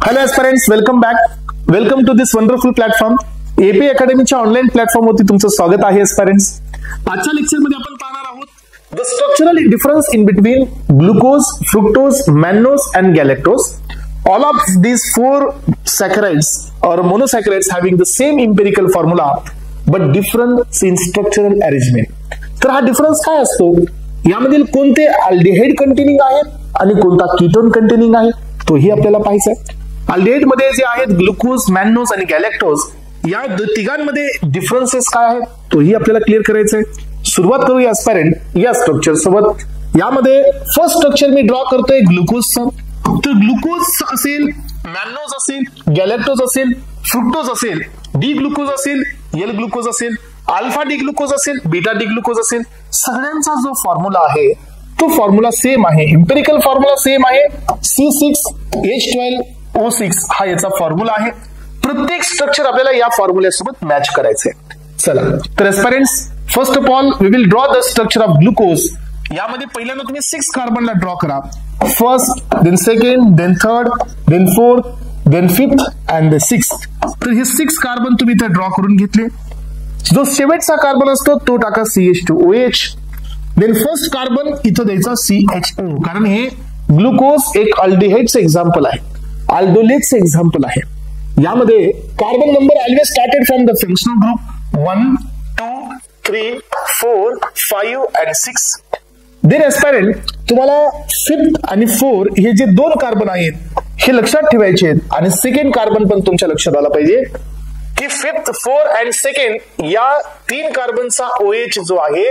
Hello aspirants, welcome back. Welcome to this wonderful platform. AP अकॅडमीच्या online platform वरती तुमचं स्वागत आहे aspirants. आजच्या लेक्चर मध्ये आपण पाहणार आहोत the structural difference in between glucose, fructose, mannose and galactose. All of these four saccharides or monosaccharides having the same empirical formula but different in structural arrangement. तर हा डिफरन्स काय असतो? यामधील कोणते अल्डिहाइड कंटेनिंग आहेत आणि कोणता कीटोन कंटेनिंग आहे तोही आपल्याला पाहायचा आहे. अल्डिहाइड मध्ये जे आहेत ग्लुकोज, मॅनोज आणि गॅलेक्टोज या तिघांमध्ये डिफरन्सेस काय आहेत तोही आपल्याला क्लिअर करायचं आहे. सुरुवात करूया एस्पायरंट या स्ट्रक्चर सोबत. यामध्ये फर्स्ट स्ट्रक्चर मी ड्रॉ करतोय ग्लुकोजचं. तर ग्लुकोज असेल, मॅनोज असेल, गॅलेक्टोज असेल, फ्रुक्टोज असेल, डी ग्लुकोज असेल, एल ग्लुकोज असेल, अल्फा डी ग्लुकोज असेल, बीटा डी ग्लुकोज असेल, सगळ्यांचा जो फॉर्म्युला आहे तो फॉर्म्युला सेम आहे. एम्पिरिकल फॉर्म्युला सेम आहे. C6H12O6 हा याचा फॉर्म्युला आहे. प्रत्येक स्ट्रक्चर आपल्याला या फॉर्म्युल्यासोबत मॅच करायचंय. चला तर aspirants, first of all we will draw the structure of glucose. यामध्ये पहिल्यांदा तुम्ही 6 कार्बनला ड्रॉ करा. First, then second, then third, then fourth, then fifth and the sixth. तर हे 6 कार्बन तुम्ही इथे ड्रॉ करून घेतले. जो शेवटचा कार्बन असतो तो टाका CH2OH. देन फर्स्ट कार्बन इथं द्यायचा CHO, कारण हे ग्लुकोज एक अल्डिहाइडचं एक्झाम्पल आहे, अल्डोलेटचं एक्झाम्पल आहे. यामध्ये carbon number always started from the functional group 1, 2, 3, 4, 5 and 6. Then aspirant तुम्हाला 5th आणि 4 हे जे 2 कार्बन आहेत हे लक्षात ठेवायचे आहेत आणि सेकंड कार्बन पण तुमच्या लक्षात आला पाहिजे की 5th, 4 अँड सेकंड या 3 कार्बनचा OH जो आहे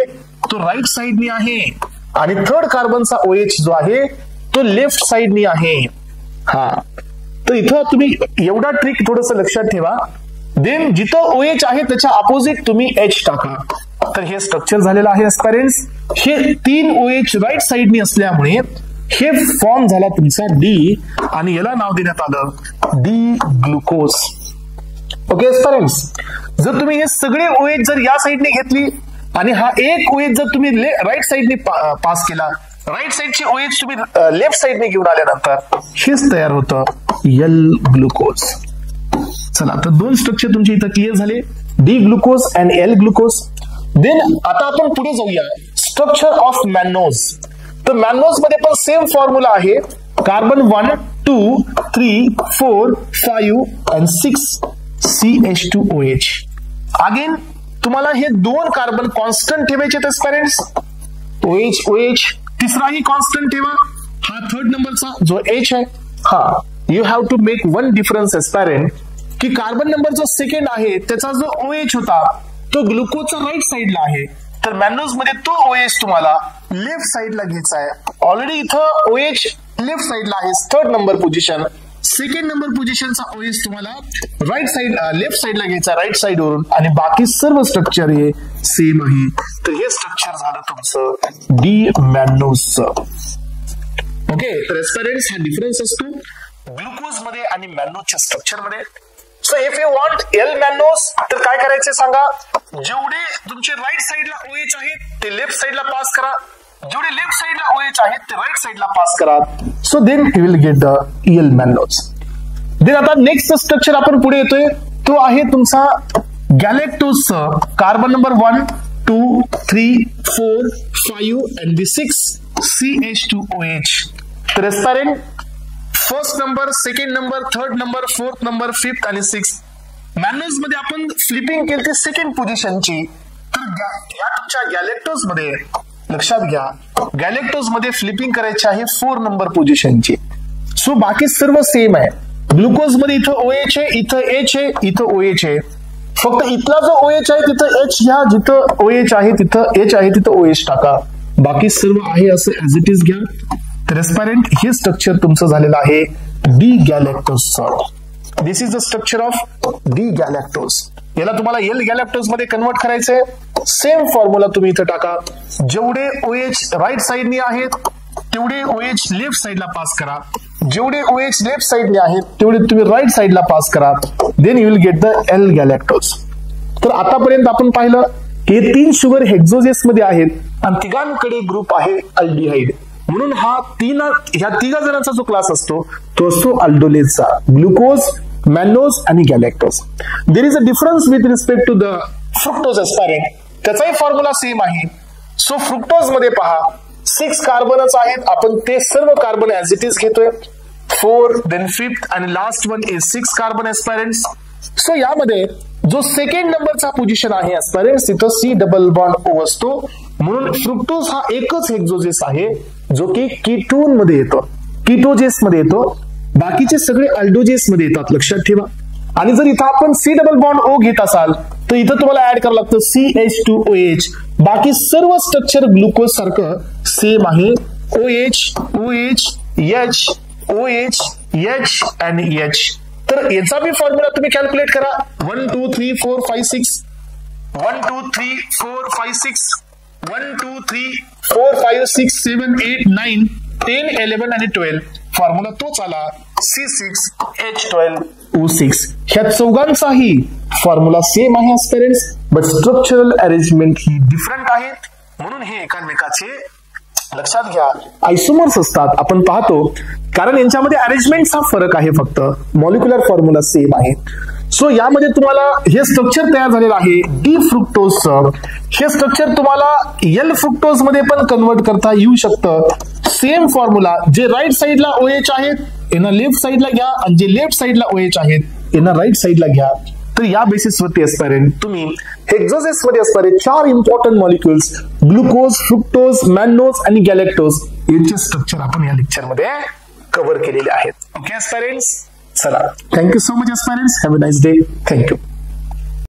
तो राईट साइडनी आहे आणि थर्ड कार्बनचा OH जो आहे तो लेफ्ट साइडनी आहे. हा, तर इथं तुम्ही एवढा ट्रिक थोडस लक्षात ठेवा. देन जिथं OH आहे त्याच्या अपोजिट तुम्ही H टाका. तर हे स्ट्रक्चर झालेलं आहे एस्पायरंट्स. हे 3 OH राईट साइडनी असल्यामुळे हे फॉर्म झाला तुमचा D आणि याला नाव देण्यात आलं डी ग्लुकोज. ओके एस्पायरंट्स, जर तुम्ही हे सगळे OH जर या साइडने घेतली आणि हा एक OH जर तुम्ही राईट साइडने पास केला, राईट साइडची OH तुम्ही लेफ्ट साइडने घेऊन आल्यानंतर हेच तयार होतं एल ग्लुकोज. चला तर 2 स्ट्रक्चर तुमचे इथं क्लिअर झाले, D glucose and L glucose. Then आता आपण पुढे जाऊया स्ट्रक्चर ऑफ मॅनोज. तर मॅनोज मध्ये पण सेम फॉर्म्युला आहे. Carbon 1, 2, 3, 4, 5 and 6 CH2OH. अगेन तुम्हाला हे 2 कार्बन कॉन्स्टंट ठेवायचे आहेत एस्पायरंट्स. OH तिसराही कॉन्स्टंट ठेवा. हा थर्ड नंबरचा जो H आहे हा you have to make one difference aspirant की कार्बन नंबर जो सेकंड आहे त्याचा जो OH होता तो ग्लुकोजचा राईट साइडला आहे, तर मॅनोज मध्ये तो OH तुम्हाला लेफ्ट साइडला घ्यायचा आहे. ऑलरेडी इथं OH लेफ्ट साइडला आहे, third number position. Second number पोझिशनचा OH तुम्हाला राईट साइड लेफ्ट साइडला घ्यायचा राईट साइड वरून आणि बाकी सर्व स्ट्रक्चर हे सेम आहे. तर हे स्ट्रक्चर झालं तुमचं डी मॅनोजचं. ओके, तर एस्पायरंट्स हा डिफरन्स असतो ग्लुकोज मध्ये आणि मॅनोजच्या स्ट्रक्चर मध्ये. So if you want L mannose तर काय करायचे सांगा, जेवढे तुमचे राईट साइडला OH आहेत ते लेफ्ट साइडला पास करा, जेवढे लेफ्ट साइडला OH आहेत ते राईट साइडला पास करा. So then you will get the L mannose. Then आता नेक्स्ट स्ट्रक्चर आपण पुढे येतोय तो आहे तुमचा गॅलेक्टोजचं. Carbon number 1, 2, 3, 4, 5 and 6 CH2OH. तर aspirant first number, second number, third number, fourth number, fifth आणि 6. मॅनोज मध्ये आपण फ्लिपिंग केली सेकंड पोझिशनची. तर या तुमच्या गॅलेक्टोज मध्ये लक्षात घ्या, गॅलेक्टोज मध्ये फ्लिपिंग करायची आहे 4 नंबर पोझिशनची. सो बाकी सर्व सेम आहे. ग्लुकोज मध्ये इथं OH आहे, इथं H आहे, इथं OH आहे. फक्त इथला जो OH आहे तिथं H घ्या, जिथं OH आहे तिथं H आहे तिथं OH टाका. बाकी सर्व आहे असं ऍज इट इज घ्या. तर एस्पायरंट हे स्ट्रक्चर तुमचं झालेलं आहे डी गॅलेक्टोजचं. This is the structure of D galactose. याला तुम्हाला एल गॅलेक्टोज मध्ये कन्वर्ट करायचंय. सेम फॉर्म्युला तुम्ही इथं टाका. जेवढे OH राईट साइडनी आहेत तेवढे OH लेफ्ट साइडला पास करा, जेवढे OH लेफ्ट साइडने आहेत तेवढे तुम्ही राईट साइडला पास करा. Then you will get the L galactose. तर आतापर्यंत आपण पाहिलं हे 3 शुगर हेक्झोजेस मध्ये आहेत आणि तिघांकडे ग्रुप आहे अल्डिहाइड. म्हणून ह्या तिघा जणांचा जो क्लास असतो तो असतो अल्डोलेजचा, ग्लुकोज, मॅनोज आणि galactose. There is a difference with respect to the fructose aspirant. त्याचाही फॉर्म्युला सेम आहे. सो फ्रुक्टोज मध्ये पहा 6 कार्बनच आहेत, आपण ते सर्व कार्बन ऍज इट इज घेतोय. 4 देन 5th आणि last one is 6 carbon aspirants. So यामध्ये जो सेकंड नंबरचा पोझिशन आहे एस्पायरेंट्स तिथं C डबल बॉन्ड O असतो. म्हणून फ्रुक्टोज हा एकच हेक्झोजेस आहे जो की कीटोन मध्ये येतो, कीटोजेस मध्ये येतो. बाकीचे सगळे अल्डोजेस मध्ये येतात, लक्षात ठेवा. आणि जर इथं आपण C डबल बॉन्ड O घेत असाल तर इथं तुम्हाला ऍड करावं लागतं CH2OH. बाकी सर्व स्ट्रक्चर ग्लुकोज सारखं सेम आहे. OH, OH, H, OH, H आणि H. तर याचा बी फॉर्म्युला तुम्ही कॅल्क्युलेट करा. 1 2 3 4 5 6 1 2 3 4 5 6 1 2 3 4 5 6 7 8 9 10 11 आणि 12. फॉर्म्युला तोच आला C6H12O6. ह्या चौघांचाही फॉर्म्युला सेम आहे एस्पिरंट्स, बट स्ट्रक्चरल अरेंजमेंट ही डिफरंट आहे. म्हणून हे एकमेकाचे लक्षात घ्या आयसोमर्स असतात आपण पाहतो, कारण यांच्यामध्ये अरेंजमेंटचा फरक आहे, फक्त मॉलिक्युलर फॉर्म्युला सेम आहे. सो यामध्ये तुम्हाला हे स्ट्रक्चर तयार झालेलं आहे डी फ्रुक्टोजचं. हे स्ट्रक्चर तुम्हाला एल फ्रुक्टोज मध्ये पण कन्वर्ट करता येऊ शकतं. सेम फॉर्म्युला, जे राईट साईडला OH आहेत यांना लेफ्ट साईडला घ्या आणि जे लेफ्ट साईडला OH आहेत यांना राईट साईडला घ्या. तर या बेसिसवरती एस्पायरेंट तुम्ही हेक्झोजेस मध्ये असणारे 4 इम्पॉर्टंट मॉलिक्युल्स ग्लुकोज, फ्रुक्टोज, मॅनोज आणि गॅलेक्टोज यांचे स्ट्रक्चर आपण या लेक्चर मध्ये कव्हर केलेले आहेत. ओके एस्पायरेंट्स, चला thank you so much aspirants, have a nice day. Thank you.